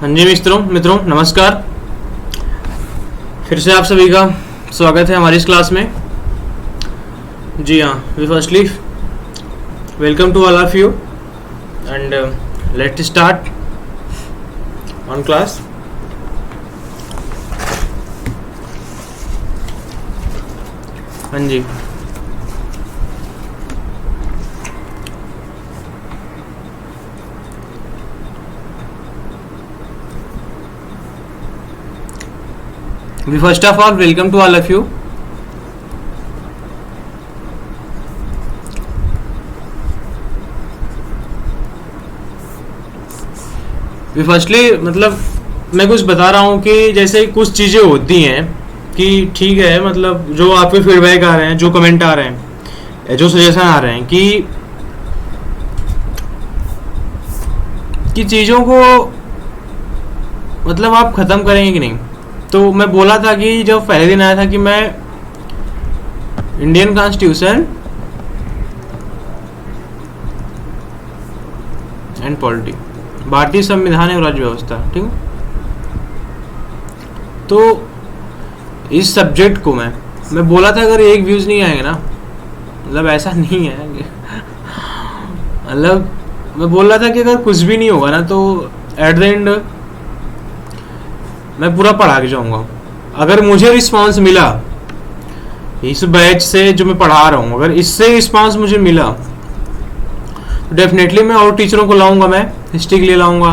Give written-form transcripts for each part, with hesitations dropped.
हाँ जी मित्रों नमस्कार। फिर से आप सभी का स्वागत है हमारी इस क्लास में। जी हाँ, we firstly welcome to all of you and let start on class. हाँ जी, we first of all welcome to all of you. we firstly मतलब मैं कुछ बता रहा हूँ कि जैसे कुछ चीज़ें होती हैं कि ठीक है, मतलब जो आपके फीडबैक आ रहे हैं, जो कमेंट आ रहे हैं, जो सजेशन आ रहे हैं कि चीज़ों को मतलब आप ख़त्म करेंगे कि नहीं। तो मैं बोला था कि जब पहले दिन आया था कि मैं इंडियन कॉन्स्टिट्यूशन एंड पॉलिटी, भारतीय संविधान और राज्य व्यवस्था, ठीक है। तो इस सब्जेक्ट को मैं बोला था अगर एक व्यूज नहीं आएंगे ना, मतलब ऐसा नहीं है मतलब मैं बोल रहा था कि अगर कुछ भी नहीं होगा ना तो एट द एंड मैं पूरा पढ़ा के जाऊंगा। अगर मुझे रिस्पांस मिला इस बैच से जो मैं पढ़ा रहा हूँ, अगर इससे रिस्पांस मुझे मिला तो डेफिनेटली मैं और टीचरों को लाऊंगा। मैं हिस्ट्री के लिए लाऊंगा,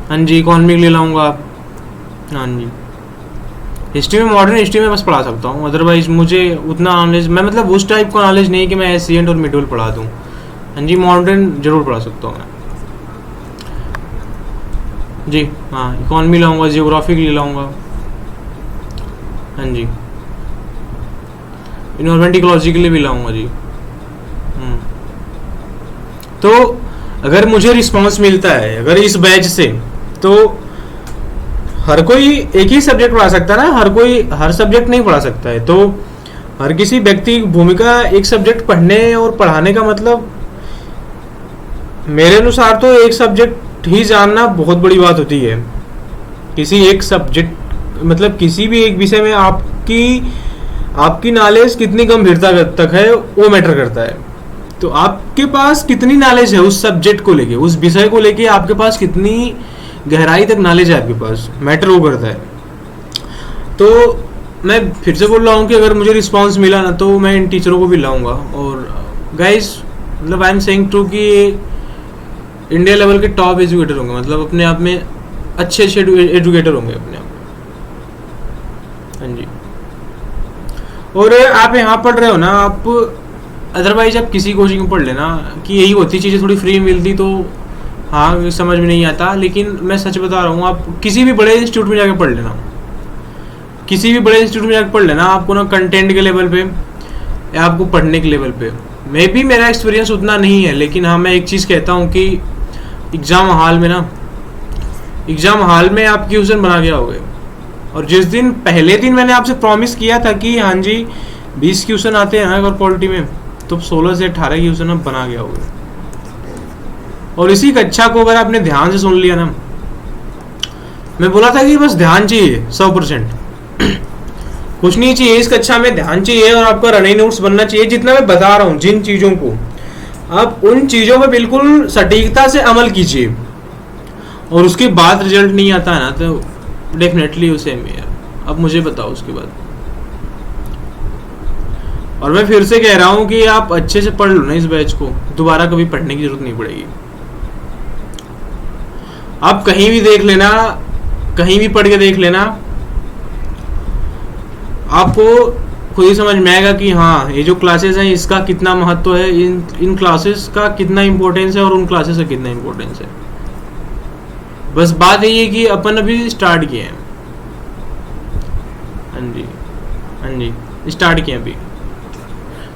हाँ जी, इकोनॉमी के लिए लाऊंगा, हाँ जी। हिस्ट्री में, मॉडर्न हिस्ट्री में बस पढ़ा सकता हूँ, अदरवाइज मुझे उतना नॉलेज, मैं मतलब उस टाइप का नॉलेज नहीं कि मैं एशियंट और मिडल पढ़ा दूँ। हाँ जी, मॉडर्न जरूर पढ़ा सकता हूँ मैं जी। हाँ, इकोनॉमी लाऊंगा, जियोग्राफी के लिए लाऊंगा, हाँ जी, इन्वायरमेंट इकोलॉजी के लिए भी लाऊंगा जी। तो अगर मुझे रिस्पांस मिलता है अगर इस बैच से, तो हर कोई एक ही सब्जेक्ट पढ़ा सकता है ना, हर कोई हर सब्जेक्ट नहीं पढ़ा सकता है। तो हर किसी व्यक्ति की भूमिका एक सब्जेक्ट पढ़ने और पढ़ाने का मतलब मेरे अनुसार तो एक सब्जेक्ट ही जानना बहुत बड़ी बात होती है। किसी एक सब्जेक्ट मतलब किसी भी एक विषय में आपकी नॉलेज कितनी गंभीरता तक है वो मैटर करता है। तो आपके पास कितनी नॉलेज है उस सब्जेक्ट को लेके, उस विषय को लेके आपके पास कितनी गहराई तक नॉलेज है आपके पास, मैटर वो करता है। तो मैं फिर से बोल रहा हूँ कि अगर मुझे रिस्पांस मिला ना तो मैं इन टीचरों को भी लाऊंगा। और गाइस, मतलब आई एम सेइंग टू कि इंडिया लेवल के टॉप एजुकेटर होंगे, मतलब अपने आप में अच्छे एजुकेटर होंगे अपने आप। हाँ जी। और आप यहाँ पढ़ रहे हो ना, आप अदरवाइज आप किसी कोचिंग में पढ़ लेना कि यही होती चीज़ें थोड़ी फ्री मिलती तो हाँ समझ में नहीं आता। लेकिन मैं सच बता रहा हूँ, आप किसी भी बड़े इंस्टीट्यूट में जाकर पढ़ लेना, किसी भी बड़े इंस्टीट्यूट में जाकर पढ़ लेना, आपको ना कंटेंट के लेवल पे या आपको पढ़ने के लेवल पे, मे भी मेरा एक्सपीरियंस उतना नहीं है, लेकिन हाँ मैं एक चीज़ कहता हूँ कि एग्ज़ाम हाल में आप क्वेश्चन बना के आओगे। और जिस दिन पहले दिन मैंने आपसे प्रॉमिस किया था कि हाँ जी 20 क्वेश्चन आते हैं ना अगर पॉलिटी में, तो 16 से 18 क्वेश्चन आप बना के आओगे। और इसी कक्षा को अगर आपने ध्यान से सुन लिया ना, मैं बोला था कि बस ध्यान चाहिए 100%, कुछ नहीं चाहिए इस कक्षा में, ध्यान चाहिए और आपका रनिंग नोट्स बनना चाहिए। जितना मैं बता रहा हूँ जिन चीज़ों को, आप उन चीज़ों पर बिल्कुल सटीकता से अमल कीजिए। और उसके बाद रिजल्ट नहीं आता है ना तो डेफिनेटली उसे अब मुझे बताओ उसके बाद। और मैं फिर से कह रहा हूँ कि आप अच्छे से पढ़ लो ना इस बैच को, दोबारा कभी पढ़ने की जरूरत नहीं पड़ेगी। आप कहीं भी देख लेना, कहीं भी पढ़ के देख लेना, आपको खुद ही समझ में आएगा कि हाँ ये जो क्लासेस हैं इसका कितना महत्व है, इन क्लासेस का कितना इंपॉर्टेंस है और उन क्लासेस का कितना इंपॉर्टेंस है। बस बात यही है कि अपन अभी स्टार्ट किए हैं। हाँ जी, हाँ जी, स्टार्ट किए अभी,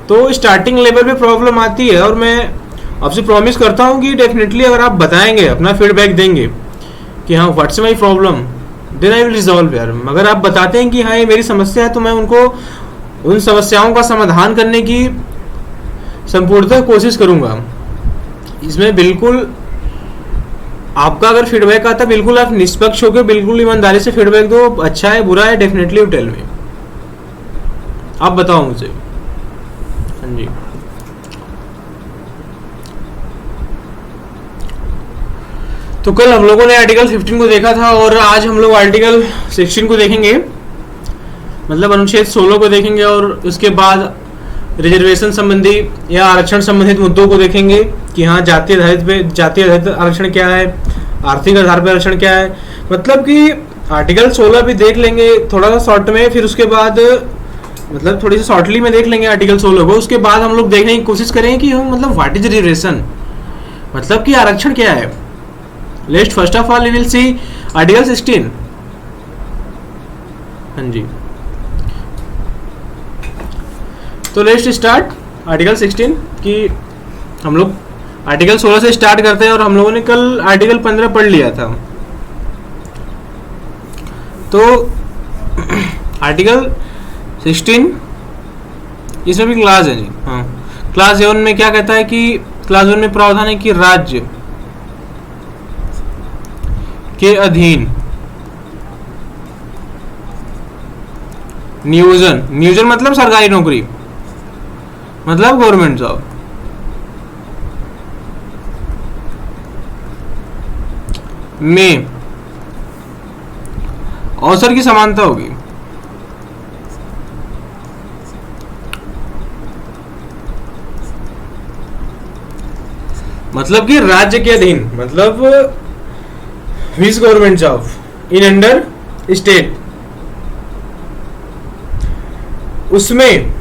तो स्टार्टिंग लेवल पे प्रॉब्लम आती है। और मैं आपसे प्रॉमिस करता हूँ कि डेफिनेटली अगर आप बताएंगे, अपना फीडबैक देंगे कि हाँ what's my problem, then I will resolve यार। अगर आप बताते हैं कि हाँ ये मेरी समस्या है, तो मैं उनको उन समस्याओं का समाधान करने की संपूर्णतः कोशिश करूँगा। इसमें बिल्कुल आपका अगर फीडबैक आता है, बिल्कुल आप निष्पक्ष होकर बिल्कुल ईमानदारी से फीडबैक दो, अच्छा है बुरा है, डेफिनेटली यू टेल मी, आप बताओ मुझे। हाँ जी, तो कल हम लोगों ने आर्टिकल 15 को देखा था और आज हम लोग आर्टिकल 16 को देखेंगे, मतलब अनुच्छेद 16 को देखेंगे और उसके बाद रिजर्वेशन संबंधी या आरक्षण संबंधित मुद्दों को देखेंगे कि हाँ जातीय आधारित आरक्षण क्या है, आर्थिक आधार पर आरक्षण क्या है। मतलब कि आर्टिकल 16 भी देख लेंगे थोड़ा सा शॉर्ट में, फिर उसके बाद मतलब थोड़ी सी शॉर्टली में देख लेंगे आर्टिकल 16 को। उसके बाद हम लोग देखने की कोशिश करेंगे कि हम मतलब व्हाट इज रिजर्वेशन, मतलब कि आरक्षण क्या है। Let's first of all we will see article 16। हाँ जी, तो लेट्स स्टार्ट आर्टिकल 16 कि हम लोग आर्टिकल 16 से स्टार्ट करते हैं और हम लोगों ने कल आर्टिकल 15 पढ़ लिया था। तो आर्टिकल 16 इसमें भी क्लास है जी। हाँ, क्लास 1 में क्या कहता है कि क्लास 1 में प्रावधान है कि राज्य के अधीन नियोजन मतलब सरकारी नौकरी, मतलब गवर्नमेंट जॉब में अवसर की समानता होगी। मतलब कि राज्य के अधीन, मतलब which government job in under state, उसमें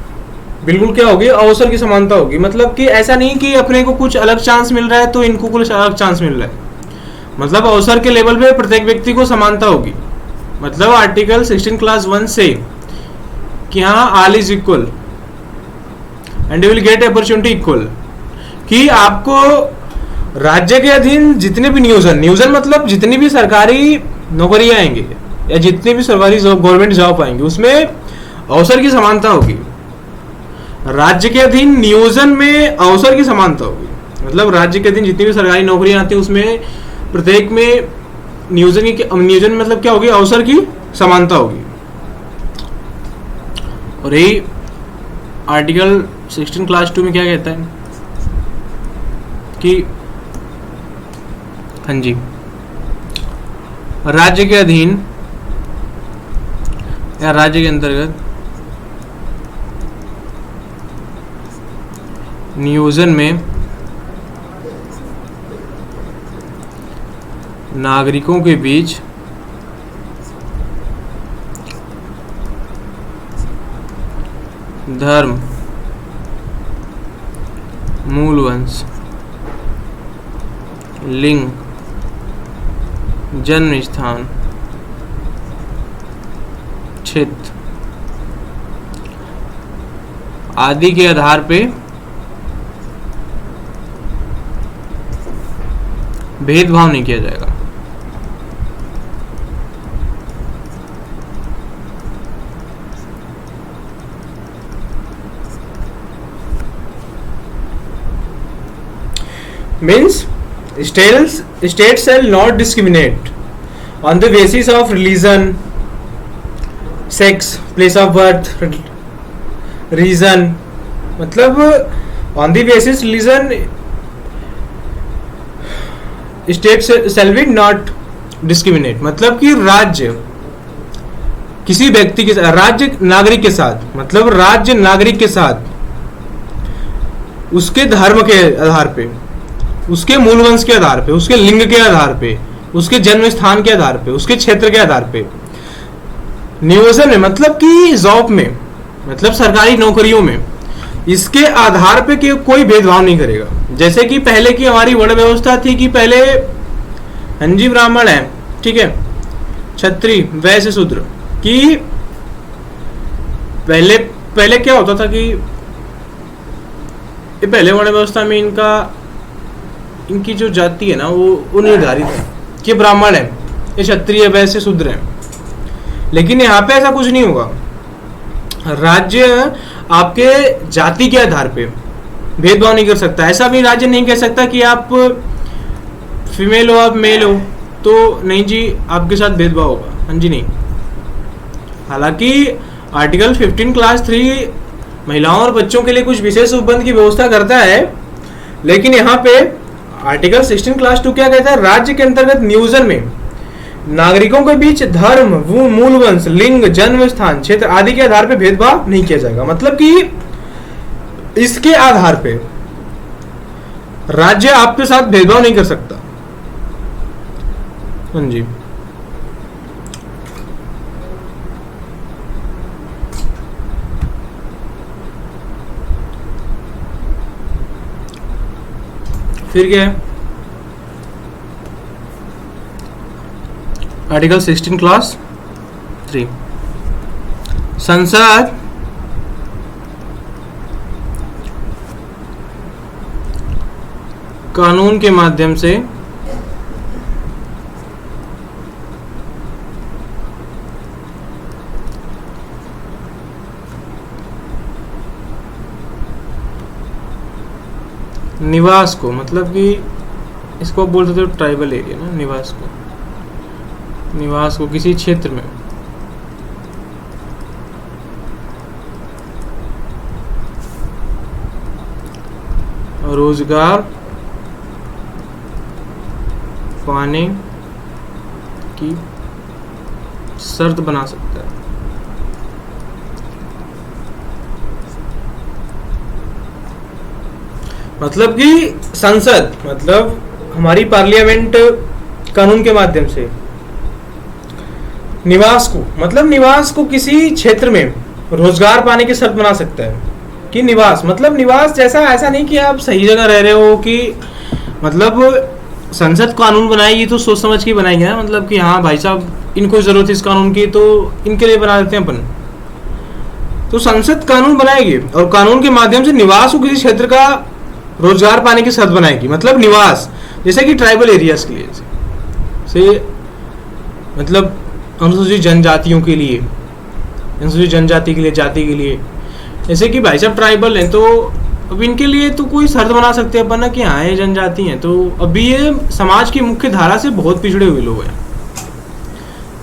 बिल्कुल क्या होगी, अवसर की समानता होगी। मतलब कि ऐसा नहीं कि अपने को कुछ अलग चांस मिल रहा है तो इनको कुछ अलग चांस मिल रहा है, मतलब अवसर के लेवल पे प्रत्येक व्यक्ति को समानता होगी। मतलब आर्टिकल 16 क्लास 1 से कि हाँ all is equal and you will get opportunity equal, कि आपको राज्य के अधीन जितने भी नियोजन मतलब जितनी भी सरकारी नौकरियां आएंगे या जितनी भी सरकारी गवर्नमेंट जॉब आएंगे उसमें अवसर की समानता होगी। राज्य के अधीन नियोजन में अवसर की समानता होगी, मतलब राज्य के अधीन जितनी भी सरकारी नौकरियां आती है उसमें प्रत्येक में नियोजन मतलब क्या होगी, अवसर की समानता होगी। और यही आर्टिकल 16 क्लास 2 में क्या कहता है कि हाँ जी, राज्य के अधीन या राज्य के अंतर्गत नियोजन में नागरिकों के बीच धर्म, मूल वंश, लिंग, जन्म स्थान, क्षेत्र आदि के आधार पे भेदभाव नहीं किया जाएगा। Means state shall not discriminate on the basis of religion, sex, place of birth, reason, मतलब on the basis religion state shall be not discriminate, मतलब कि राज्य किसी व्यक्ति के साथ, राज्य नागरिक के साथ, मतलब राज्य नागरिक के साथ उसके धर्म के आधार पे, उसके मूल वंश के आधार पे, उसके लिंग के आधार पे, उसके जन्म स्थान के आधार पे, उसके क्षेत्र के आधार पे नियोजन में, मतलब कि जॉब में, मतलब सरकारी नौकरियों में इसके आधार पे कि कोई भेदभाव नहीं करेगा। जैसे कि पहले की हमारी वर्ण व्यवस्था थी कि पहले हंजी ब्राह्मण है, ठीक है, क्षत्रिय, वैश्य, शूद्र, कि पहले क्या होता था कि पहले वर्ण व्यवस्था में इनकी जो जाति है ना वो निर्धारित है कि ब्राह्मण है, ये क्षत्रिय, वैश्य, शूद्र है। लेकिन यहाँ पे ऐसा कुछ नहीं होगा, राज्य आपके जाति के आधार पे भेदभाव नहीं कर सकता। ऐसा भी राज्य नहीं कह सकता कि आप फीमेल हो आप मेल हो तो नहीं जी आपके साथ भेदभाव होगा, हाँ जी नहीं। हालांकि आर्टिकल 15 क्लास 3 महिलाओं और बच्चों के लिए कुछ विशेष उपबंध की व्यवस्था करता है, लेकिन यहाँ पे आर्टिकल 16 क्लास 2 क्या कहता है, राज्य के अंतर्गत नियोजन में नागरिकों के बीच धर्म, मूल वंश, लिंग, जन्म स्थान, क्षेत्र आदि के आधार पर भेदभाव नहीं किया जाएगा। मतलब कि इसके आधार पे राज्य आपके साथ भेदभाव नहीं कर सकता, हाँ जी। फिर क्या है, आर्टिकल 16 क्लास 3 संसद कानून के माध्यम से निवास को, मतलब कि इसको आप बोल सकते हो ट्राइबल एरिया ना, निवास को किसी क्षेत्र में रोजगार पाने की शर्त बना सकता है। मतलब कि संसद, मतलब हमारी पार्लियामेंट कानून के माध्यम से निवास को, मतलब निवास को किसी क्षेत्र में रोजगार पाने की शर्त बना सकता है। कि निवास मतलब निवास जैसा, ऐसा नहीं कि आप सही जगह रह रहे हो, कि मतलब संसद कानून बनाएगी तो सोच समझ के बनाएगी ना, मतलब कि हाँ भाई साहब इनको जरूरत है इस कानून की तो इनके लिए बना देते हैं अपन। तो संसद कानून बनाएगी और कानून के माध्यम से निवास को किसी क्षेत्र का रोजगार पाने की शर्त बनाएगी। मतलब निवास जैसे कि ट्राइबल एरियाज के लिए से, मतलब अनुसूचित जनजातियों के लिए, अनुसूचित जनजाति के लिए, जाति के लिए, जैसे कि भाई साहब ट्राइबल हैं तो अब इनके लिए तो कोई शर्त बना सकते हैं अपन ना कि हाँ ये जनजाति हैं, तो अभी ये समाज की मुख्य धारा से बहुत पिछड़े हुए लोग हैं,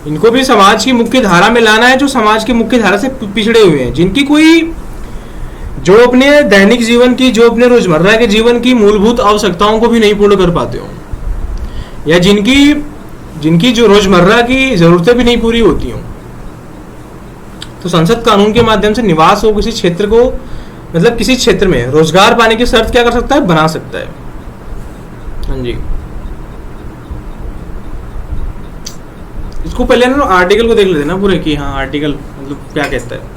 इनको भी समाज की मुख्य धारा में लाना है, जो समाज की मुख्य धारा से पिछड़े हुए हैं, जिनकी कोई, जो अपने दैनिक जीवन की, जो अपने रोजमर्रा के जीवन की मूलभूत आवश्यकताओं को भी नहीं पूर्ण कर पाते हो, या जिनकी जो रोजमर्रा की जरूरतें भी नहीं पूरी होती हों। तो संसद कानून के माध्यम से निवास हो किसी क्षेत्र को, मतलब किसी क्षेत्र में रोजगार पाने की शर्त क्या कर सकता है, बना सकता है, हाँ जी। इसको पहले ना आर्टिकल को देख लेते ना पूरे, कि हाँ आर्टिकल मतलब क्या कहता है।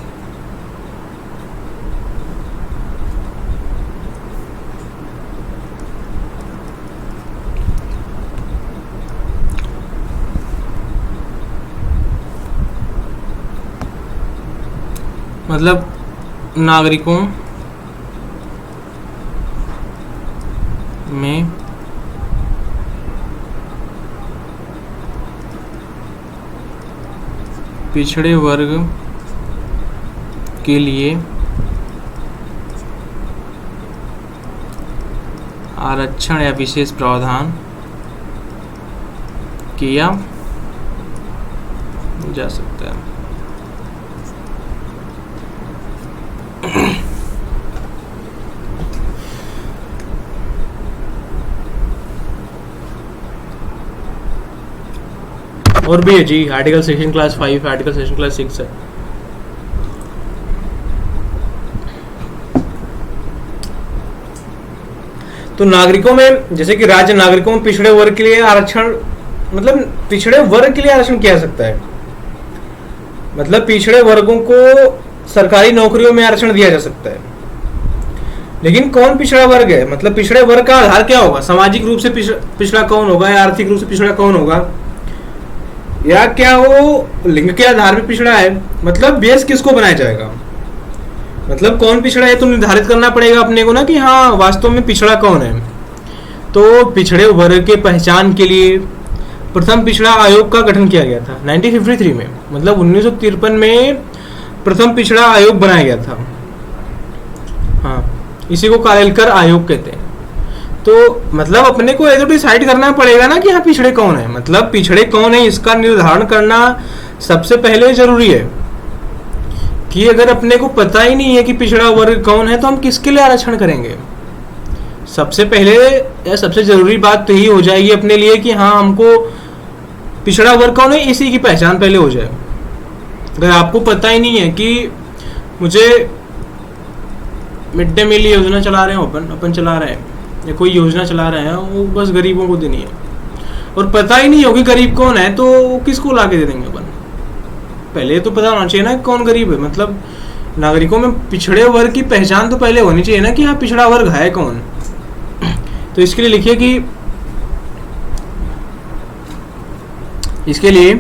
मतलब नागरिकों में पिछड़े वर्ग के लिए आरक्षण या विशेष प्रावधान किया जा सकता है। और भी है जी, आर्टिकल 16 क्लास 5, आर्टिकल 16 क्लास 6 है। तो नागरिकों में, जैसे कि राज्य नागरिकों में पिछड़े वर्ग के लिए आरक्षण, मतलब पिछड़े वर्ग के लिए आरक्षण किया जा सकता है, मतलब पिछड़े वर्गों को सरकारी नौकरियों में आरक्षण दिया जा सकता है। लेकिन कौन पिछड़ा वर्ग है, मतलब पिछड़े वर्ग का आधार क्या होगा, सामाजिक रूप से पिछड़ा कौन होगा, या आर्थिक रूप से पिछड़ा कौन होगा, या क्या वो लिंग के आधार पर पिछड़ा है, मतलब बेस किसको बनाया जाएगा, मतलब कौन पिछड़ा है तो निर्धारित करना पड़ेगा अपने को ना, कि हाँ वास्तव में पिछड़ा कौन है। तो पिछड़े वर्ग के पहचान के लिए प्रथम पिछड़ा आयोग का गठन किया गया था 1953 में, मतलब 1953 में प्रथम पिछड़ा आयोग बनाया गया था। हाँ, इसी को कालेलकर आयोग कहते हैं। तो मतलब अपने को ये तो डिसाइड करना पड़ेगा ना कि हाँ पिछड़े कौन है, मतलब पिछड़े कौन है इसका निर्धारण करना सबसे पहले जरूरी है। कि अगर अपने को पता ही नहीं है कि पिछड़ा वर्ग कौन है तो हम किसके लिए आरक्षण करेंगे। सबसे पहले या सबसे जरूरी बात तो यही हो जाएगी अपने लिए कि हाँ हमको पिछड़ा वर्ग कौन है इसी की पहचान पहले हो जाए। अगर आपको पता ही नहीं है कि मुझे मिड डे मील योजना चला रहे हैं, अपन चला रहे हैं या कोई योजना चला रहे हैं, वो बस गरीबों को देनी है और पता ही नहीं होगी गरीब कौन है, तो किसको ला के दे देंगे अपन। पहले तो पता होना चाहिए ना कौन गरीब है, मतलब नागरिकों में पिछड़े वर्ग की पहचान तो पहले होनी चाहिए ना कि हाँ पिछड़ा वर्ग है कौन। तो इसके लिए लिखिए कि इसके लिए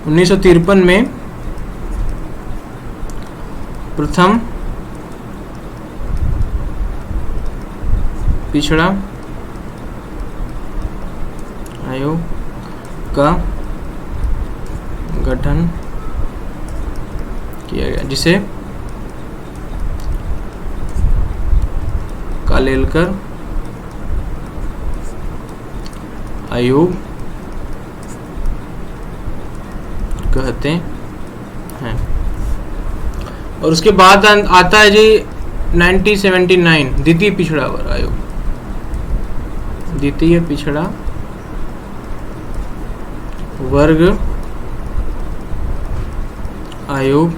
1953 में प्रथम पिछड़ा आयोग का गठन किया गया, जिसे कालेलकर आयोग कहते हैं। और उसके बाद आता है जी 1979 द्वितीय पिछड़ा वर्ग आयोग, द्वितीय पिछड़ा वर्ग आयोग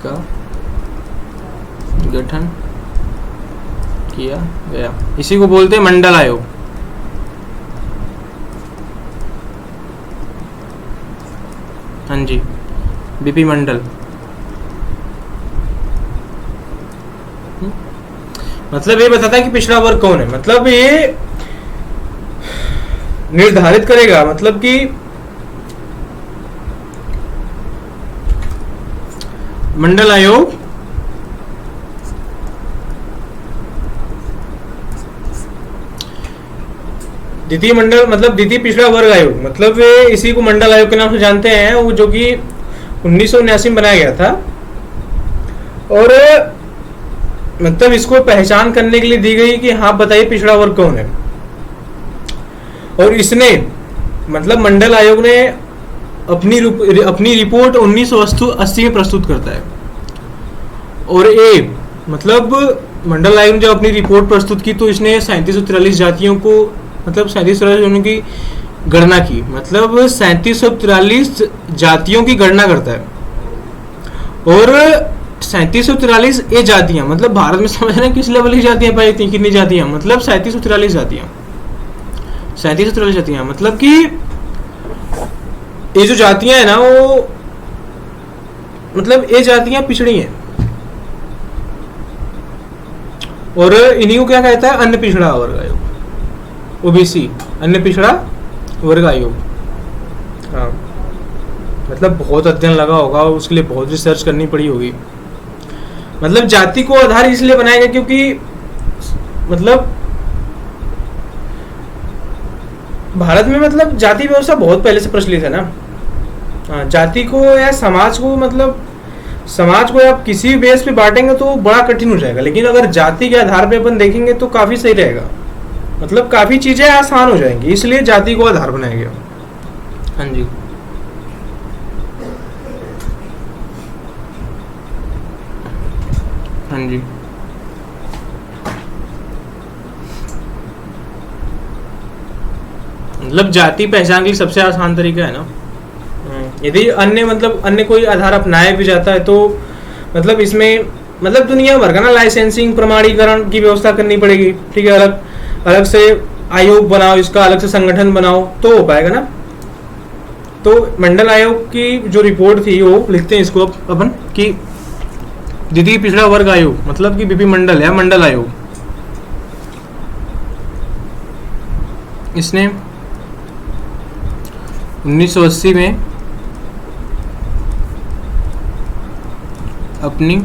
का गठन किया गया। इसी को बोलते हैं मंडल आयोग। हाँ जी, बीपी मंडल। मतलब ये बताता है कि पिछड़ा वर्ग कौन है, मतलब ये निर्धारित करेगा, मतलब कि मंडल आयोग द्वितीय मंडल मतलब द्वितीय पिछड़ा वर्ग आयोग, मतलब इसी को मंडल आयोग के नाम से जानते हैं, वो जो कि 1979 में बनाया गया था। और मतलब इसको पहचान करने के लिए दी गई कि हाँ बताइए पिछड़ा वर्ग कौन है। और इसने मतलब मंडल आयोग ने अपनी रिपोर्ट 1980 में प्रस्तुत करता है। और ये मतलब मंडल आयोग ने जब अपनी रिपोर्ट प्रस्तुत की तो इसने 3743 जातियों को मतलब 3743 की गणना की, मतलब 3743 जातियों की गणना करता है। और 3743 ये जातियां, मतलब भारत में समझना किस लेवल की जातियां पाई जाती हैं, कितनी जातियां, मतलब 3743 जातियां, 3743 जातियां, मतलब कि ये जो जातियां है ना वो मतलब ये जातियां पिछड़ी हैं। और इन्हीं को क्या कहता है, अन्य पिछड़ा वर्ग आयोग, ओबीसी, अन्य पिछड़ा वर्ग आयोग। हाँ, मतलब बहुत अध्ययन लगा होगा, उसके लिए बहुत रिसर्च करनी पड़ी होगी। मतलब जाति को आधार इसलिए बनाया गया क्योंकि मतलब भारत में मतलब जाति व्यवस्था बहुत पहले से प्रचलित है ना। हाँ, जाति को या समाज को मतलब समाज को आप किसी भी बेस पे बांटेंगे तो बड़ा कठिन हो जाएगा, लेकिन अगर जाति के आधार पे अपन देखेंगे तो काफी सही रहेगा, मतलब काफी चीजें आसान हो जाएंगी, इसलिए जाति को आधार बनाया गया। हाँ जी, हाँ जी, मतलब जाति पहचान के लिए सबसे आसान तरीका है ना। यदि अन्य मतलब अन्य कोई आधार अपनाया भी जाता है तो मतलब इसमें मतलब दुनिया भर का ना लाइसेंसिंग प्रमाणीकरण की व्यवस्था करनी पड़ेगी। ठीक है, अलग अलग से आयोग बनाओ, इसका अलग से संगठन बनाओ तो हो पाएगा ना। तो मंडल आयोग की जो रिपोर्ट थी वो लिखते हैं इसको अपन कि द्वितीय पिछड़ा वर्ग आयोग मतलब कि बीपी मंडल है, मंडल आयोग। इसने 1980 में अपनी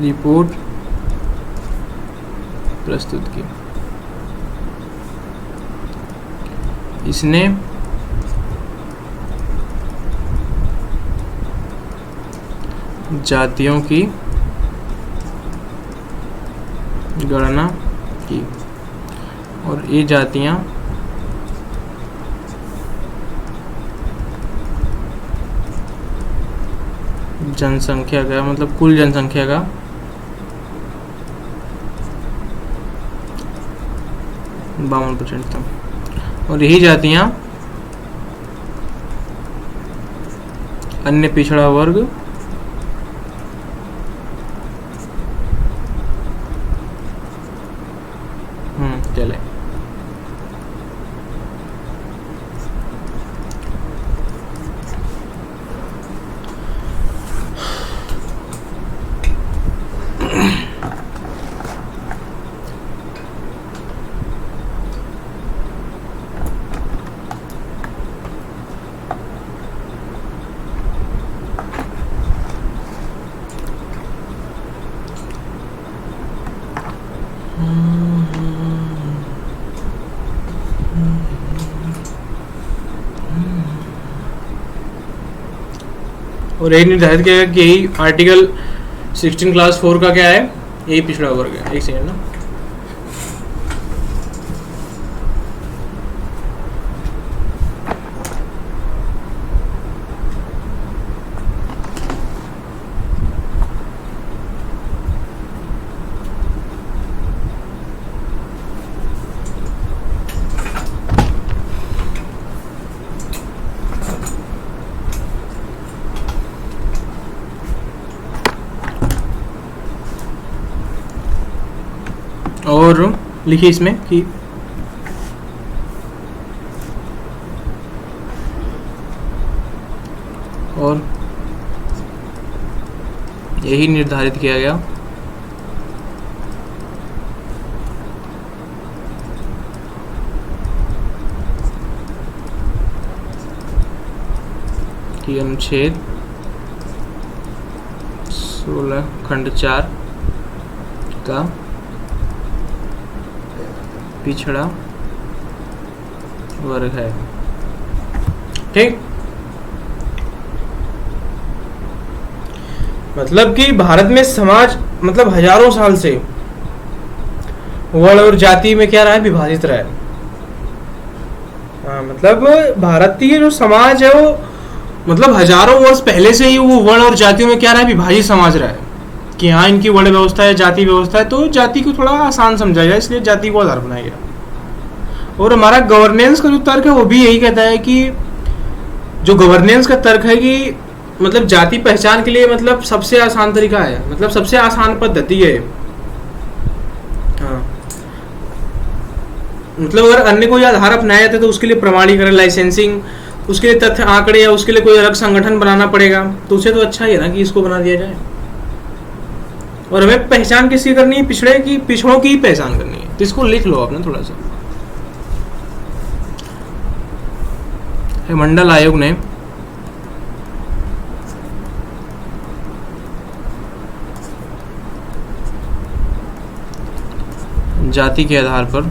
रिपोर्ट प्रस्तुत की। इसने जातियों की गणना की और ये जातियां जनसंख्या का मतलब कुल जनसंख्या का 52% था और यही जातियां अन्य पिछड़ा वर्ग चले। और यही निर्धारित किया गया कि यही आर्टिकल 16 क्लास 4 का क्या है, यही पिछड़ा वर्ग है। एक सेकेंड ना, और लिखिए इसमें कि और यही निर्धारित किया गया कि अनुच्छेद 16 खंड 4 का पिछड़ा वर्ग है। ठीक, मतलब कि भारत में समाज मतलब हजारों साल से वर्ण और जाति में क्या रहा है, विभाजित रहा है। मतलब भारतीय जो समाज है वो मतलब हजारों वर्ष पहले से ही वो वर्ण और जातियों में क्या रहा है, विभाजित समाज रहा है कि हाँ इनकी वर्ण व्यवस्था है, जाति व्यवस्था है, तो जाति को थोड़ा आसान समझा जाए इसलिए जाति को आधार बनाया गया। और हमारा गवर्नेंस का जो तर्क है वो भी यही कहता है कि जो गवर्नेंस का तर्क है कि मतलब जाति पहचान के लिए मतलब सबसे आसान तरीका है, मतलब सबसे आसान पद्धति है। हाँ, मतलब अगर अन्य कोई आधार अपनाया जाता है तो उसके लिए प्रमाणीकरण, लाइसेंसिंग, उसके लिए तथ्य आंकड़े या उसके लिए कोई अलग संगठन बनाना पड़ेगा, तो उसे तो अच्छा ही है ना कि इसको बना दिया जाए। और हमें पहचान किसकी करनी है, पिछड़ों की पहचान करनी है। तो इसको लिख लो आपने थोड़ा सा। मंडल आयोग ने जाति के आधार पर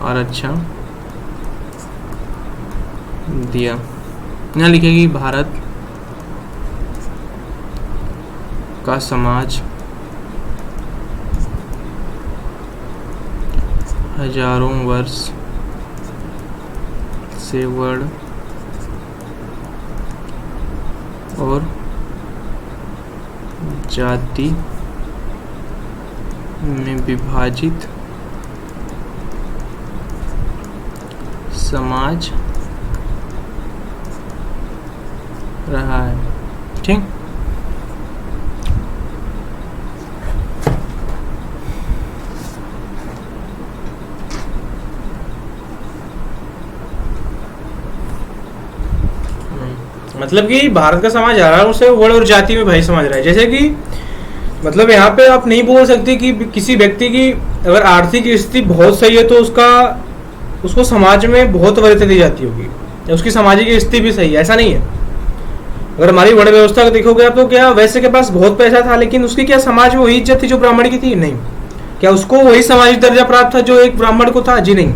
आरक्षण दिया। यहाँ लिखेगी भारत का समाज हजारों वर्ष से वर्ण और जाति में विभाजित समाज रहा है। ठीक, मतलब कि भारत का समाज हजारों से वर्ण और जाति में भाई समझ रहा है। जैसे कि मतलब यहाँ पे आप नहीं बोल सकते कि किसी व्यक्ति की अगर आर्थिक स्थिति बहुत सही है तो उसको समाज में बहुत वरीयता दी जाती होगी, या उसकी सामाजिक स्थिति भी सही है, ऐसा नहीं है। अगर हमारी वर्ण व्यवस्था को देखोगे आप तो क्या वैसे के पास बहुत पैसा था लेकिन उसकी क्या समाज में वही इज्जत थी जो ब्राह्मण की थी? नहीं। क्या उसको वही सामाजिक दर्जा प्राप्त था जो एक ब्राह्मण को था? जी नहीं।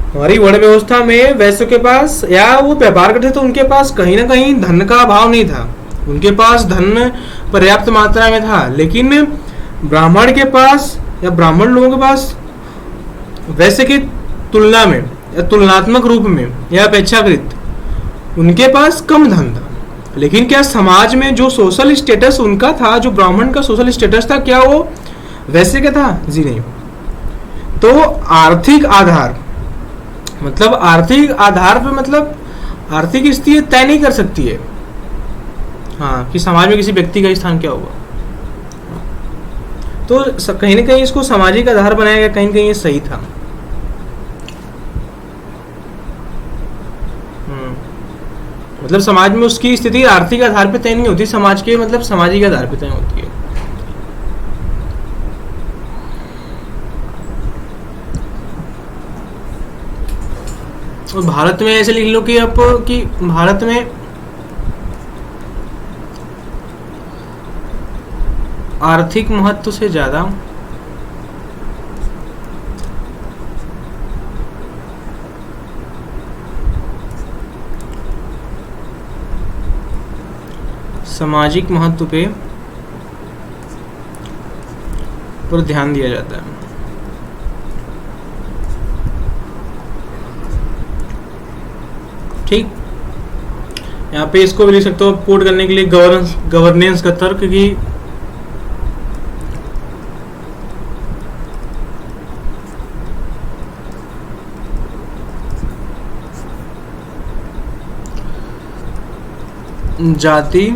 हमारी वर्ण व्यवस्था में वैश्य के पास या वो व्यापार करते तो उनके पास कहीं ना कहीं धन का अभाव नहीं था, उनके पास धन पर्याप्त मात्रा में था, लेकिन ब्राह्मण के पास या ब्राह्मण लोगों के पास वैसे की तुलना में या तुलनात्मक रूप में या अपेक्षाकृत उनके पास कम धन था। लेकिन क्या समाज में जो सोशल स्टेटस उनका था, जो ब्राह्मण का सोशल स्टेटस था, क्या वो वैसे का था? जी नहीं। तो आर्थिक आधार मतलब आर्थिक आधार पे मतलब आर्थिक स्थिति तय नहीं कर सकती है हाँ कि समाज में किसी व्यक्ति का स्थान क्या होगा। तो कहीं ना कहीं इसको सामाजिक आधार बनाया गया, कहीं ना कहीं ये सही था। मतलब समाज में उसकी स्थिति आर्थिक आधार पे तय नहीं होती, समाज के मतलब सामाजिक आधार पे तय होती है। और भारत में ऐसे लिख लो कि आप कि भारत में आर्थिक महत्व से ज्यादा सामाजिक महत्व पर ध्यान दिया जाता है। ठीक, यहाँ पे इसको भी लिख सकते हो कोट करने के लिए गवर्नेंस का तर्क कि जाति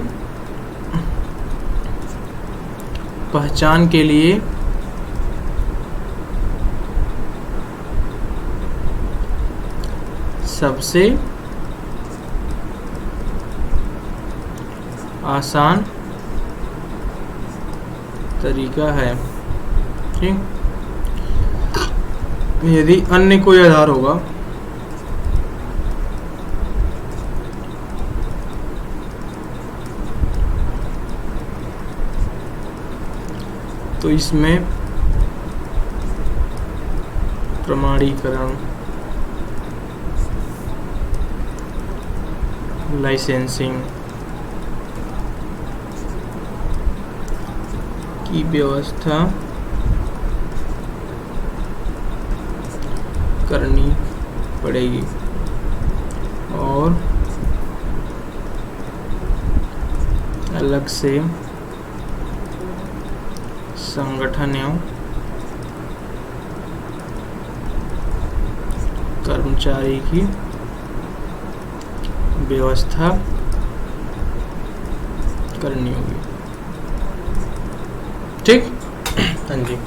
पहचान के लिए सबसे आसान तरीका है। ठीक, यदि अन्य कोई आधार होगा तो इसमें प्रमाणीकरण, लाइसेंसिंग की व्यवस्था करनी पड़ेगी और अलग से संगठन एवं कर्मचारी की व्यवस्था करनी होगी। ठीक, हाँ जी।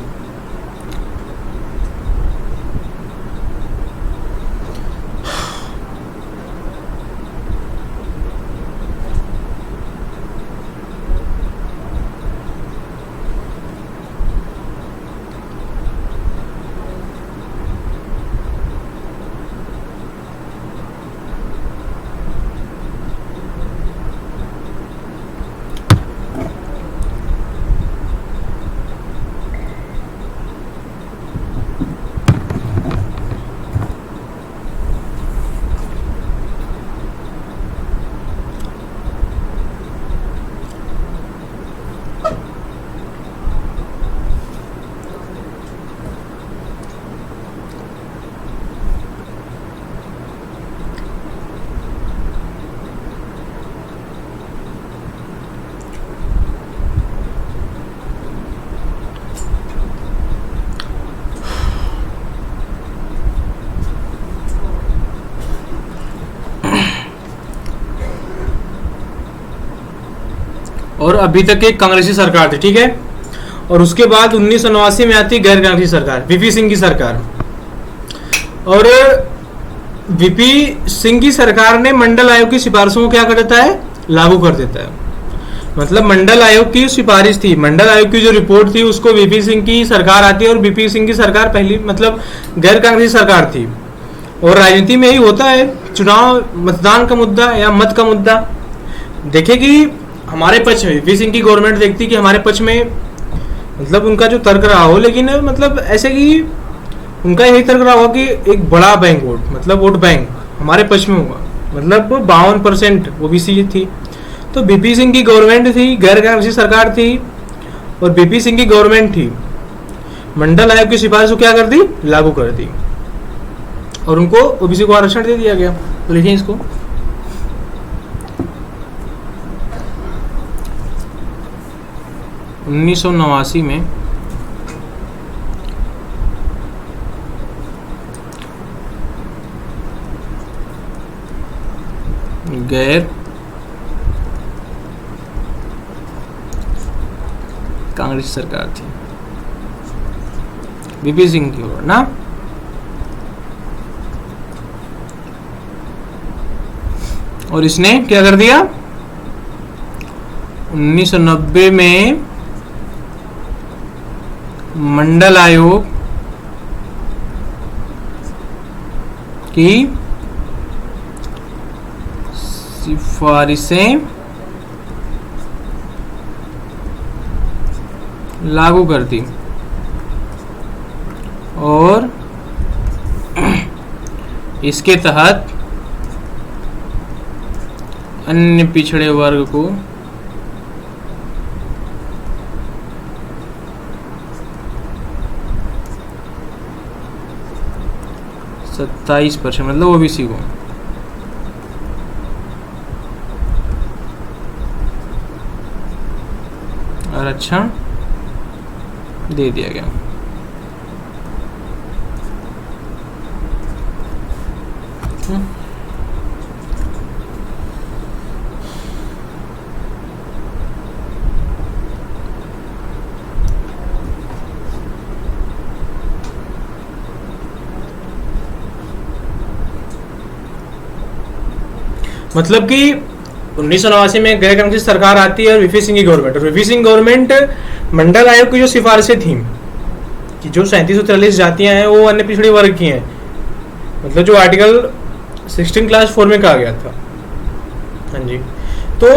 और अभी तक एक कांग्रेसी सरकार थी, ठीक है। और उसके बाद 1989 में आती गैर कांग्रेसी सरकार, वीपी सिंह की सरकार। और वीपी सिंह की सरकार ने मंडल आयोग की सिफारिशों को क्या कर देता है, लागू कर देता है। मतलब मंडल आयोग की सिफारिश थी, मंडल आयोग की जो रिपोर्ट थी उसको वीपी सिंह की सरकार आती है। और वीपी सिंह की सरकार पहली मतलब गैर कांग्रेसी सरकार थी। और राजनीति में यही होता है, चुनाव मतदान का मुद्दा या मत का मुद्दा देखे कि हमारे पक्ष में वीपी सिंह की गवर्नमेंट देखती कि हमारे पक्ष में मतलब उनका जो तर्क रहा हो, लेकिन मतलब ऐसे कि उनका यही तर्क रहा होगा कि एक बड़ा बैंक वोट मतलब वोट बैंक हमारे पक्ष में होगा। मतलब 52% ओबीसी थी, तो बीपी सिंह की गवर्नमेंट थी, गैर कांग्रेसी सरकार थी, और बीपी सिंह की गवर्नमेंट थी, मंडल आयोग की सिफारिश को क्या कर दी, लागू कर दी, और उनको ओबीसी को आरक्षण दे दिया गया। तो लिखिए इसको, उन्नीस सौ नवासी में गैर कांग्रेस सरकार थी, बीपी सिंह की ओर ना। और इसने क्या कर दिया, 1990 में मंडल आयोग की सिफारिशें लागू कर दी और इसके तहत अन्य पिछड़े वर्ग को 27%, मतलब ओबीसी को आरक्षण दे दिया गया। मतलब कि 1989 में गैर कांग्रेसी सरकार आती है और वीपी सिंह की गवर्नमेंट, और वीपी सिंह गवर्नमेंट मंडल आयोग की जो सिफारिशें थी कि जो 3743 जातियां हैं वो अन्य पिछड़े वर्ग की हैं, मतलब जो आर्टिकल 16 क्लास 4 में कहा गया था। हाँ जी, तो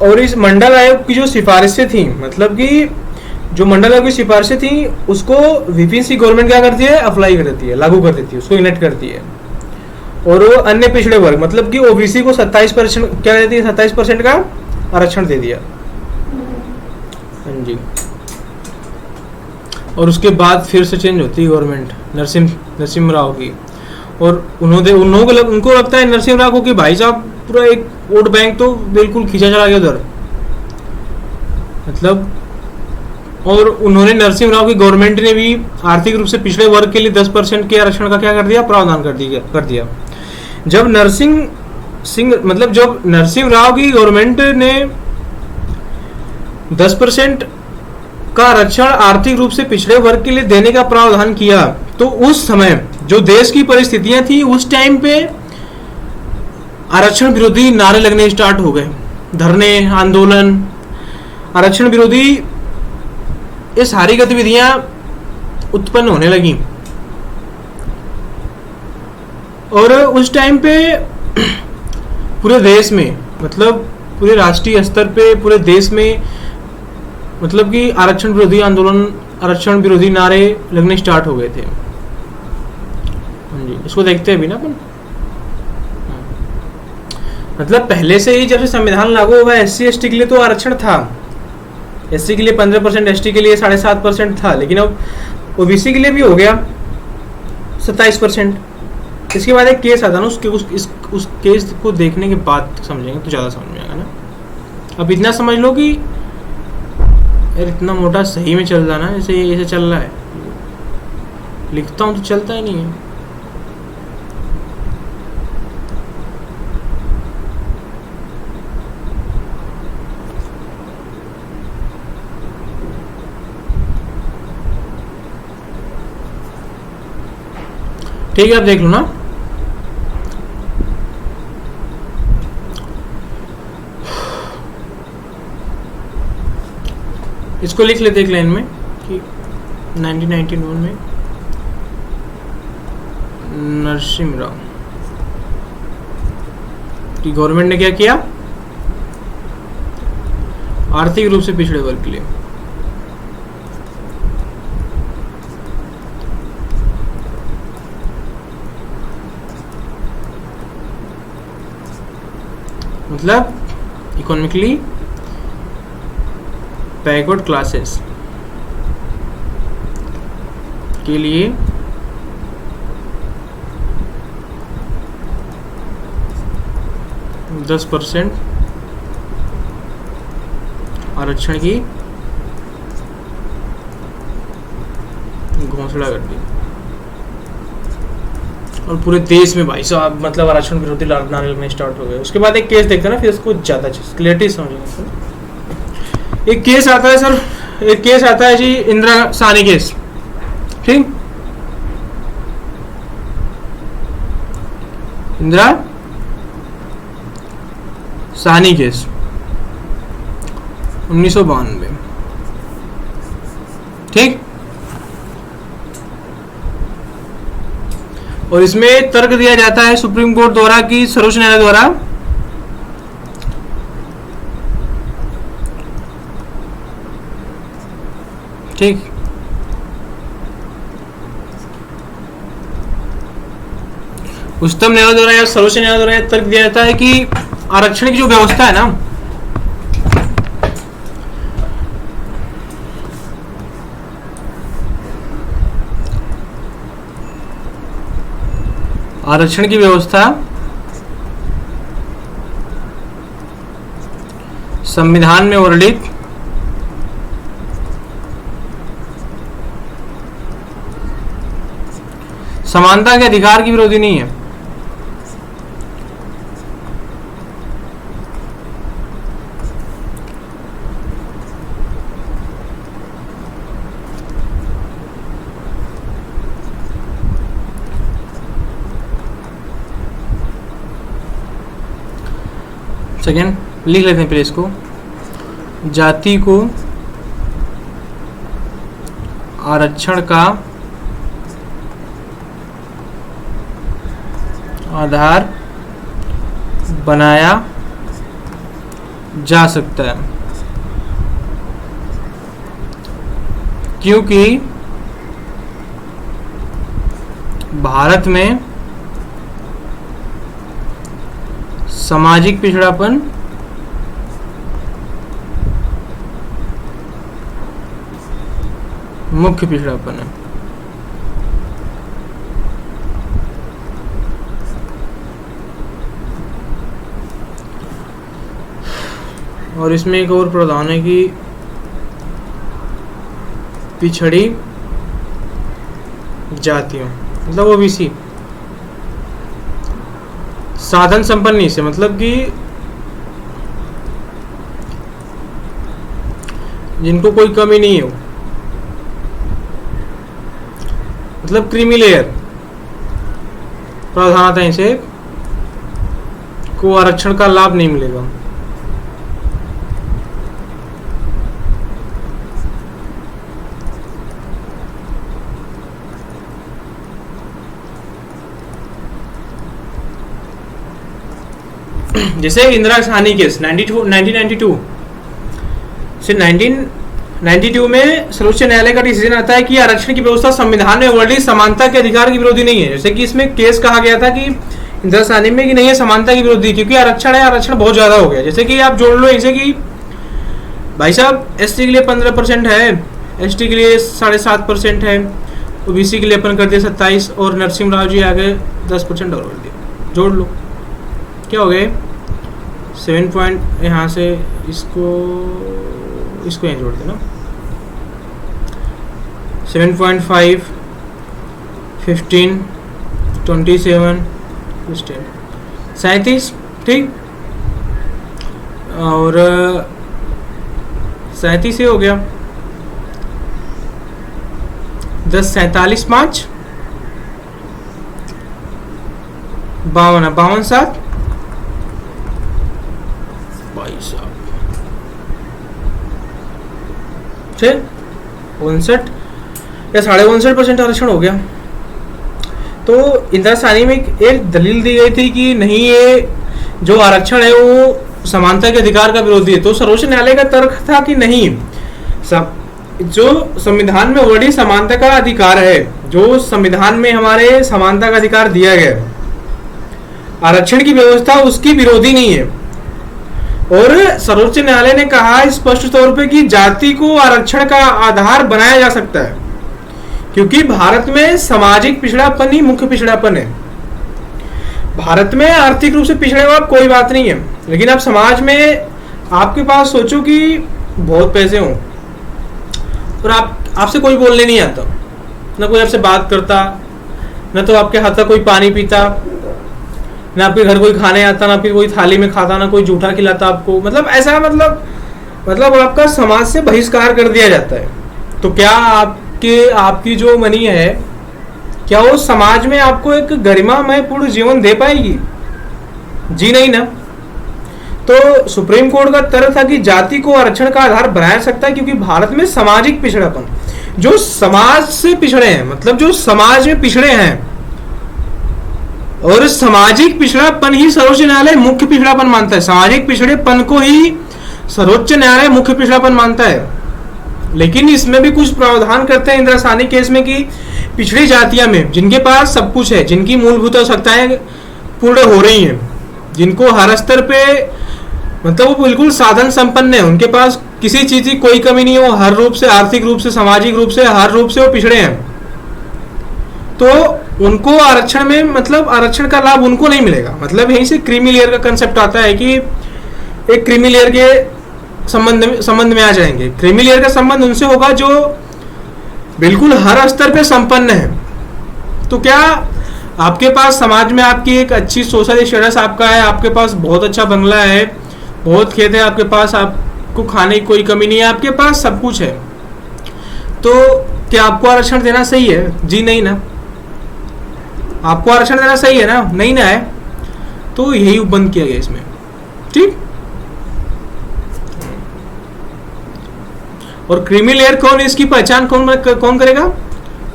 और इस मंडल आयोग की जो सिफारिशें थी, मतलब कि जो मंडल आयोग की सिफारिशें थी उसको वीपी सिंह गवर्नमेंट क्या करती है, अप्लाई कर देती है, लागू कर देती है, उसको इनेक्ट करती है। और वो अन्य पिछड़े वर्ग मतलब कि ओबीसी को 27% क्या देती है, 27% का आरक्षण दे दिया। हाँ जी, और उसके बाद फिर से चेंज होती है गवर्नमेंट नरसिम्हा राव की, और उनको लगता है नरसिम्हा राव को कि भाई साहब पूरा एक वोट बैंक तो बिल्कुल खींचा चला गया उधर, मतलब। और उन्होंने नरसिम्हा राव की गवर्नमेंट ने भी आर्थिक रूप से पिछड़े वर्ग के लिए 10% के आरक्षण का क्या कर दिया, प्रावधान कर दिया। जब नरसिम्हा राव की गवर्नमेंट ने 10% का आरक्षण आर्थिक रूप से पिछड़े वर्ग के लिए देने का प्रावधान किया, तो उस समय जो देश की परिस्थितियां थी उस टाइम पे आरक्षण विरोधी नारे लगने स्टार्ट हो गए, धरने, आंदोलन, आरक्षण विरोधी ये सारी गतिविधियां उत्पन्न होने लगी। और उस टाइम पे पूरे देश में, मतलब पूरे राष्ट्रीय स्तर पे पूरे देश में, मतलब कि आरक्षण विरोधी आंदोलन, आरक्षण विरोधी नारे लगने स्टार्ट हो गए थे। जी, इसको देखते हैं भी ना अपन। मतलब पहले से ही जब से संविधान लागू हुआ SC ST के लिए तो आरक्षण था, SC के लिए 15%, ST के लिए 7.5% था, लेकिन अब OBC के लिए भी हो गया 27%। इसके बाद एक केस आता ना, उस केस को देखने के बाद समझेंगे तो ज़्यादा समझ में आएगा ना। अब इतना समझ लो कि यार इतना मोटा सही में चल रहा ना, ऐसे चल रहा है, लिखता हूँ तो चलता ही नहीं है। ठीक है, आप देख लो ना। इसको लिख लेते एक लाइन में कि 1991 में नरसिम्हा राव की गवर्नमेंट ने क्या किया, आर्थिक रूप से पिछड़े वर्ग के लिए मतलब इकोनॉमिकली बैकवर्ड क्लासेस के लिए दस % आरक्षण की घोषणा कर दी और पूरे देश में भाई साहब मतलब आरक्षण विरोधी नारे लगने स्टार्ट हो गए। उसके बाद एक केस देखते हैं ना, फिर इसको ज्यादा क्लियरिटी समझेंगे। एक केस आता है सर, एक केस आता है जी इंदिरा साहनी केस, ठीक, इंदिरा साहनी केस 1992, ठीक। और इसमें तर्क दिया जाता है सुप्रीम कोर्ट द्वारा कि सर्वोच्च न्यायालय द्वारा ठीक उच्चतम न्यायालय द्वारा या सर्वोच्च न्यायालय द्वारा यह तर्क दिया जाता है कि आरक्षण की जो व्यवस्था है ना, आरक्षण की व्यवस्था संविधान में वर्णित समानता के अधिकार की विरोधी नहीं है। सेकेंड लिख लेते हैं पहले इसको, जाति को आरक्षण का आधार बनाया जा सकता है क्योंकि भारत में सामाजिक पिछड़ापन मुख्य पिछड़ापन है। और इसमें एक और प्रावधान है कि पिछड़ी जातियों मतलब ओबीसी साधन संपन्न से मतलब कि जिनको कोई कमी नहीं हो, मतलब क्रीमी लेयर प्रावधान आता है, इसे को आरक्षण का लाभ नहीं मिलेगा। जैसे इंदिरा साहनी केस 1992 से 1992 में सर्वोच्च न्यायालय का डिसीजन आता है कि आरक्षण की व्यवस्था संविधान में वर्णित समानता के अधिकार की विरोधी नहीं है। जैसे कि इसमें केस कहा गया था कि इंदिरा साहनी में कि नहीं है समानता की विरोधी, क्योंकि आरक्षण है, आरक्षण बहुत ज्यादा हो गया। जैसे कि आप जोड़ लो ऐसे कि भाई साहब एसटी के लिए 15% है, एसटी के लिए 7.5% है, ओबीसी के लिए अपन कर दिया 27 और नरसिंह राव जी आगे 10% और कर दिया। जोड़ लो क्या हो गए 7 पॉइंट, यहाँ से इसको यहाँ जोड़ देना 7.5 15 27 37, ठीक। और 37 से हो गया 10 47 5 52 52 7 59 या 59.5% आरक्षण हो गया। तो इंदिरा साहनी में एक दलील दी गई थी कि नहीं ये जो आरक्षण है वो समानता के अधिकार का विरोधी है। तो सर्वोच्च न्यायालय का तर्क था कि नहीं, जो संविधान में वर्णित समानता का अधिकार है, जो संविधान में हमारे समानता का अधिकार दिया गया, आरक्षण की व्यवस्था उसकी विरोधी नहीं है। और सर्वोच्च न्यायालय ने कहा स्पष्ट तौर पे कि जाति को आरक्षण का आधार बनाया जा सकता है, क्योंकि भारत में सामाजिक पिछड़ापन ही मुख्य पिछड़ापन है। भारत में आर्थिक रूप से पिछड़े हुआ कोई बात नहीं है, लेकिन आप समाज में आपके पास सोचो कि बहुत पैसे हों और आपसे कोई बोलने नहीं आता, ना कोई आपसे बात करता, ना तो आपके हाथ का कोई पानी पीता, ना आपके घर कोई खाने आता, ना फिर कोई थाली में खाता, ना कोई जूठा खिलाता आपको, मतलब ऐसा मतलब आपका समाज से बहिष्कार कर दिया जाता है। तो क्या आपकी जो मनी है, क्या वो समाज में आपको एक गरिमामय पूर्ण जीवन दे पाएगी? जी नहीं ना। तो सुप्रीम कोर्ट का तर्क था कि जाति को आरक्षण का आधार बनाया सकता है, क्योंकि भारत में सामाजिक पिछड़ापन, जो समाज से पिछड़े हैं, मतलब जो समाज में पिछड़े हैं, और सामाजिक पिछड़ापन ही सर्वोच्च न्यायालय मुख्य पिछड़ापन मानता है। सामाजिक पिछड़ेपन को ही सर्वोच्च न्यायालय मुख्य पिछड़ापन मानता है। लेकिन इसमें भी कुछ प्रावधान करते हैं इंदिरासानी केस में कि पिछड़ी जातियां में जिनके पास सब कुछ है, जिनकी मूलभूत आवश्यकताएं पूर्ण हो रही हैं, जिनको हर स्तर पे मतलब वो बिल्कुल साधन संपन्न है, उनके पास किसी चीज की कोई कमी नहीं हो, हर रूप से, आर्थिक रूप से, सामाजिक रूप से, हर रूप से वो पिछड़े हैं, तो उनको आरक्षण में मतलब आरक्षण का लाभ उनको नहीं मिलेगा। मतलब यहीं से क्रीमी लेयर का कंसेप्ट आता है कि एक क्रीमी लेयर के संबंध में आ जाएंगे। क्रीमी लेयर का संबंध उनसे होगा जो बिल्कुल हर स्तर पे संपन्न है। तो क्या आपके पास समाज में आपकी एक अच्छी सोशल स्टेटस आपका है, आपके पास बहुत अच्छा बंगला है, बहुत खेत है आपके पास, आपको खाने की कोई कमी नहीं है, आपके पास सब कुछ है, तो क्या आपको आरक्षण देना सही है? जी नहीं ना। आपको आरक्षण देना सही है ना? नहीं ना है। तो यही बंद किया गया इसमें। ठीक। और क्रीमी लेयर कौन, इसकी पहचान कौन करेगा?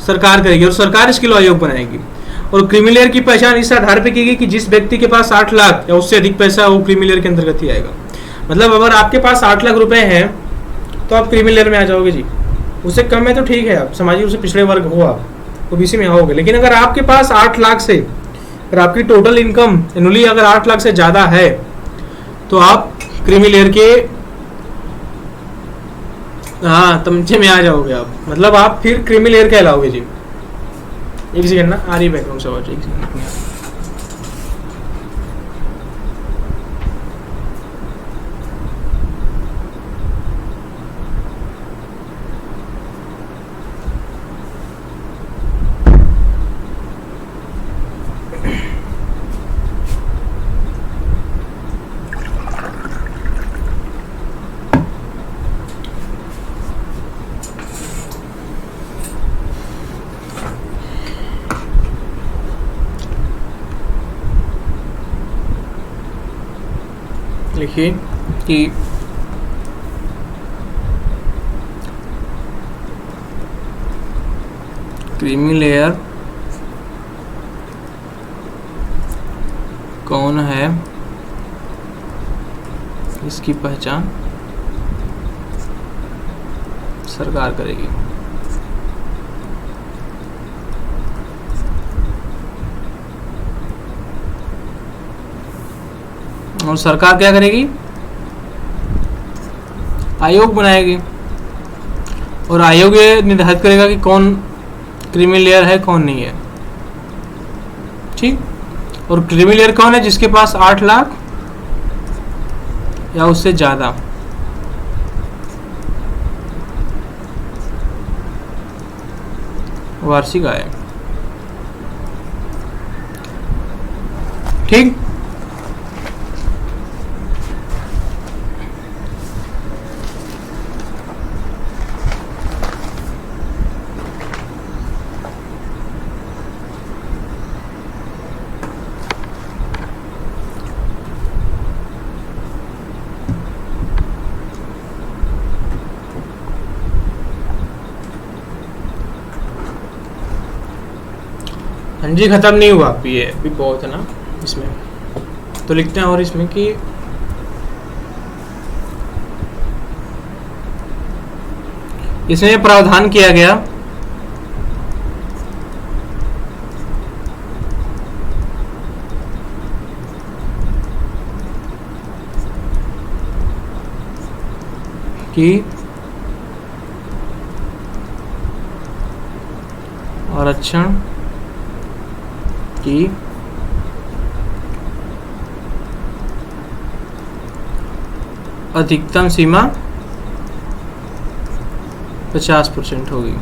सरकार करेगी, और सरकार इसके लिए आयोग बनाएगी। और क्रीमी लेयर की पहचान इस आधार पर की गई कि जिस व्यक्ति के पास 8 लाख या उससे अधिक पैसा, वो क्रीमी लेयर के अंतर्गत ही आएगा। मतलब अगर आपके पास 8 लाख रुपए हैं तो आप क्रीमी लेयर में आ जाओगे जी। उससे कम है तो ठीक है, आप सामाजिक रूप से पिछड़े वर्ग हो, आप ओबीसी में आओगे। लेकिन अगर आपके पास 8 लाख से, अगर आपकी टोटल इनकम एनुअली अगर 8 लाख से ज्यादा है, तो आप क्रीमी लेयर के तमचे में आ जाओगे आप। मतलब आप फिर क्रीमी लेयर कहलाओगे जी। एक सेकंड ना, आ रही बैकग्राउंड से आवाज, एक सेकंड। लिखिए कि क्रीमी लेयर कौन है, इसकी पहचान सरकार करेगी। और सरकार क्या करेगी? आयोग बनाएगी, और आयोग ये निर्धारित करेगा कि कौन क्रीमी लेयर है, कौन नहीं है। ठीक। और क्रीमी लेयर कौन है? जिसके पास 8 लाख या उससे ज्यादा। वार्षिक आय। ठीक। हाँ जी, खत्म नहीं हुआ ये भी बहुत है ना इसमें। तो लिखते हैं और इसमें कि इसमें प्रावधान किया गया कि आरक्षण की अधिकतम सीमा 50% होगी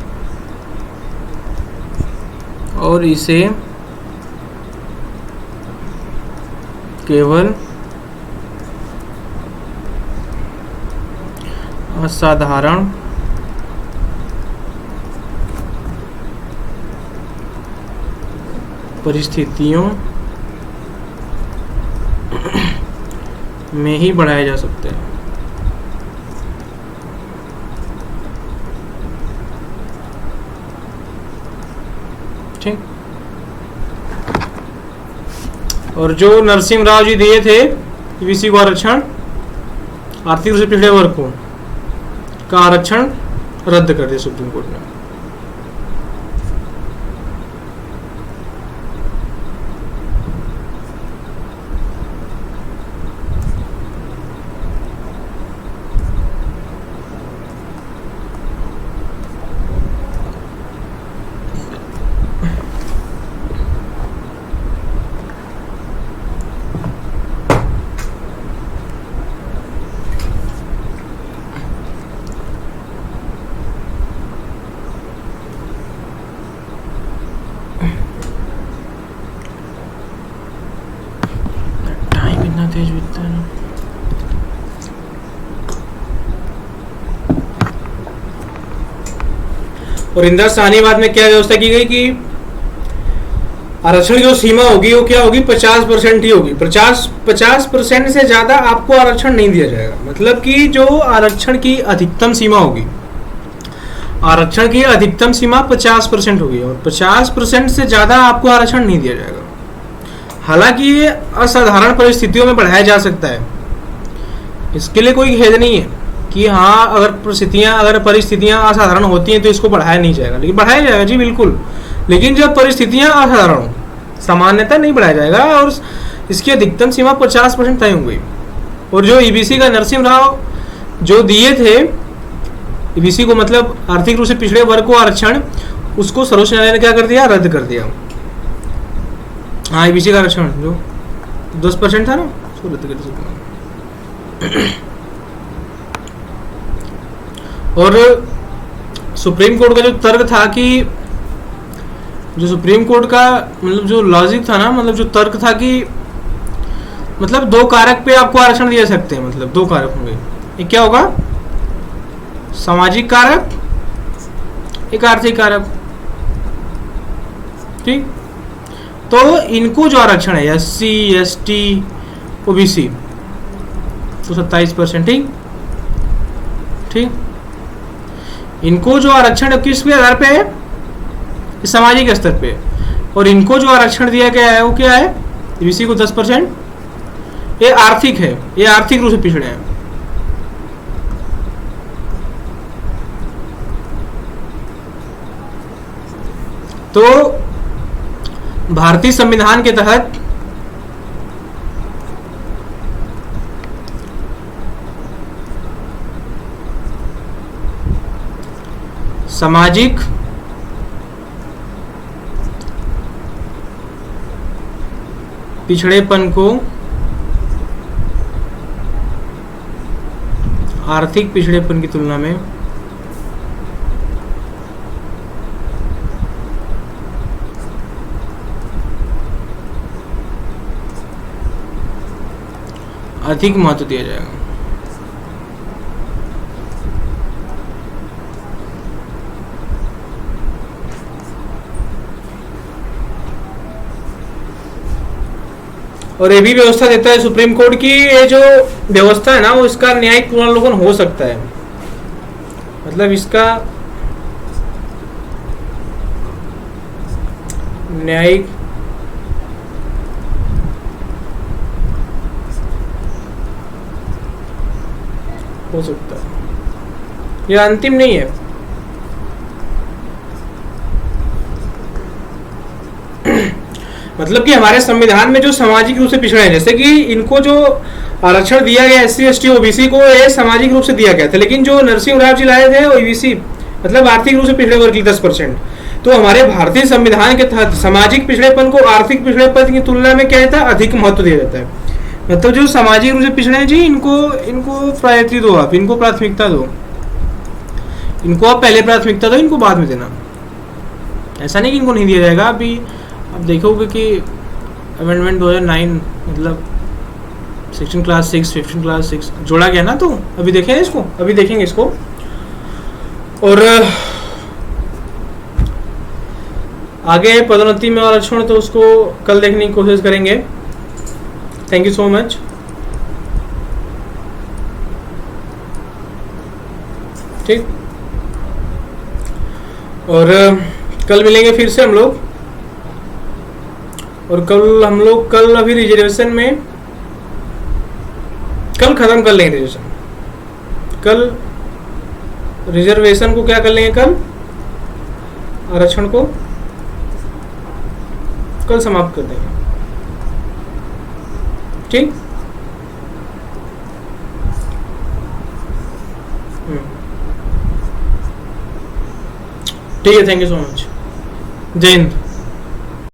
और इसे केवल असाधारण परिस्थितियों में ही बढ़ाए जा सकते हैं। ठीक। और जो नरसिंह राव जी दिए थे ईबीसी को आरक्षण, आर्थिक रूप से पिछड़े वर्ग को का आरक्षण रद्द कर दिया सुप्रीम कोर्ट ने। तेज बीतता है। और इंदिरा साहनीवाद में क्या व्यवस्था की गई कि आरक्षण की जो सीमा होगी वो क्या होगी, 50% ही होगी। 50% से ज्यादा आपको आरक्षण नहीं दिया जाएगा। मतलब कि जो आरक्षण की अधिकतम सीमा होगी, आरक्षण की अधिकतम सीमा 50% होगी और 50% से ज्यादा आपको आरक्षण नहीं दिया जाएगा। हालांकि ये असाधारण परिस्थितियों में बढ़ाया जा सकता है, इसके लिए कोई खेद नहीं है कि हाँ अगर परिस्थितियां असाधारण होती हैं तो इसको बढ़ाया नहीं जाएगा, लेकिन बढ़ाया जाएगा जी बिल्कुल। लेकिन जब परिस्थितियां असाधारण हो, सामान्यतः नहीं बढ़ाया जाएगा और इसकी अधिकतम सीमा 50% तय हो गई। और जो ईबीसी का नरसिंह राव जो दिए थे ईबीसी को, मतलब आर्थिक रूप से पिछड़े वर्ग को आरक्षण, उसको सर्वोच्च न्यायालय ने क्या कर दिया, रद्द कर दिया। हाँ, ईबीसी का आरक्षण जो 10% था ना, उसको रद्द कर दिया। और सुप्रीम कोर्ट का जो तर्क था कि जो सुप्रीम कोर्ट का मतलब जो लॉजिक था ना, मतलब जो तर्क था कि मतलब 2 कारक पे आपको आरक्षण दिए सकते हैं। मतलब 2 कारक होंगे, एक क्या होगा, सामाजिक कारक, एक आर्थिक कारक। ठीक। तो इनको जो आरक्षण है SC ST OBC तो 27%। ठीक ठीक। इनको जो आरक्षण है किस आधार पे है, सामाजिक स्तर पे। और इनको जो आरक्षण दिया गया है वो क्या है, ईबीसी को 10%, ये आर्थिक है, ये आर्थिक रूप से पिछड़े हैं। तो भारतीय संविधान के तहत सामाजिक पिछड़ेपन को आर्थिक पिछड़ेपन की तुलना में अधिक महत्व दिया जाएगा। और ये भी व्यवस्था देता है सुप्रीम कोर्ट की, ये जो व्यवस्था है ना वो इसका न्यायिक पुनर्लोकन हो सकता है। मतलब इसका न्यायिक हो सकता है, यह अंतिम नहीं है। मतलब कि हमारे संविधान में जो सामाजिक रूप से पिछड़े हैं, जैसे कि इनको जो आरक्षण दिया गया एससी एसटी ओबीसी को, ये सामाजिक रूप से दिया गया था, लेकिन जो नरसिंह राव जी लाए थे ओबीसी मतलब आर्थिक रूप से पिछड़े वर्ग की 10%। तो हमारे भारतीय संविधान के तहत सामाजिक पिछड़ेपन को आर्थिक पिछड़ेपन की तुलना में क्या रहता है, अधिक महत्व दिया जाता है। मतलब जो सामाजिक रूप से पिछड़े हैं जी, इनको प्रायोरिटी दो, आप इनको प्राथमिकता दो, इनको आप पहले प्राथमिकता दो, इनको बाद में देना। ऐसा नहीं कि इनको नहीं दिया जाएगा। अभी आप देखोगे कि अमेंडमेंट 2009 मतलब सेक्शन क्लास 6 15 क्लास 6 जोड़ा गया ना, तो अभी देखें इसको, अभी देखेंगे इसको। और आगे पदोन्नति में आरक्षण, तो उसको कल देखने की कोशिश करेंगे। Thank you so much. ठीक, और कल मिलेंगे फिर से हम लोग। और कल अभी रिजर्वेशन में कल खत्म कर लेंगे रिजर्वेशन। कल रिजर्वेशन को क्या कर लेंगे, कल आरक्षण को कल समाप्त कर देंगे। ठीक, ठीक है, थैंक यू सो मच। जय हिंद।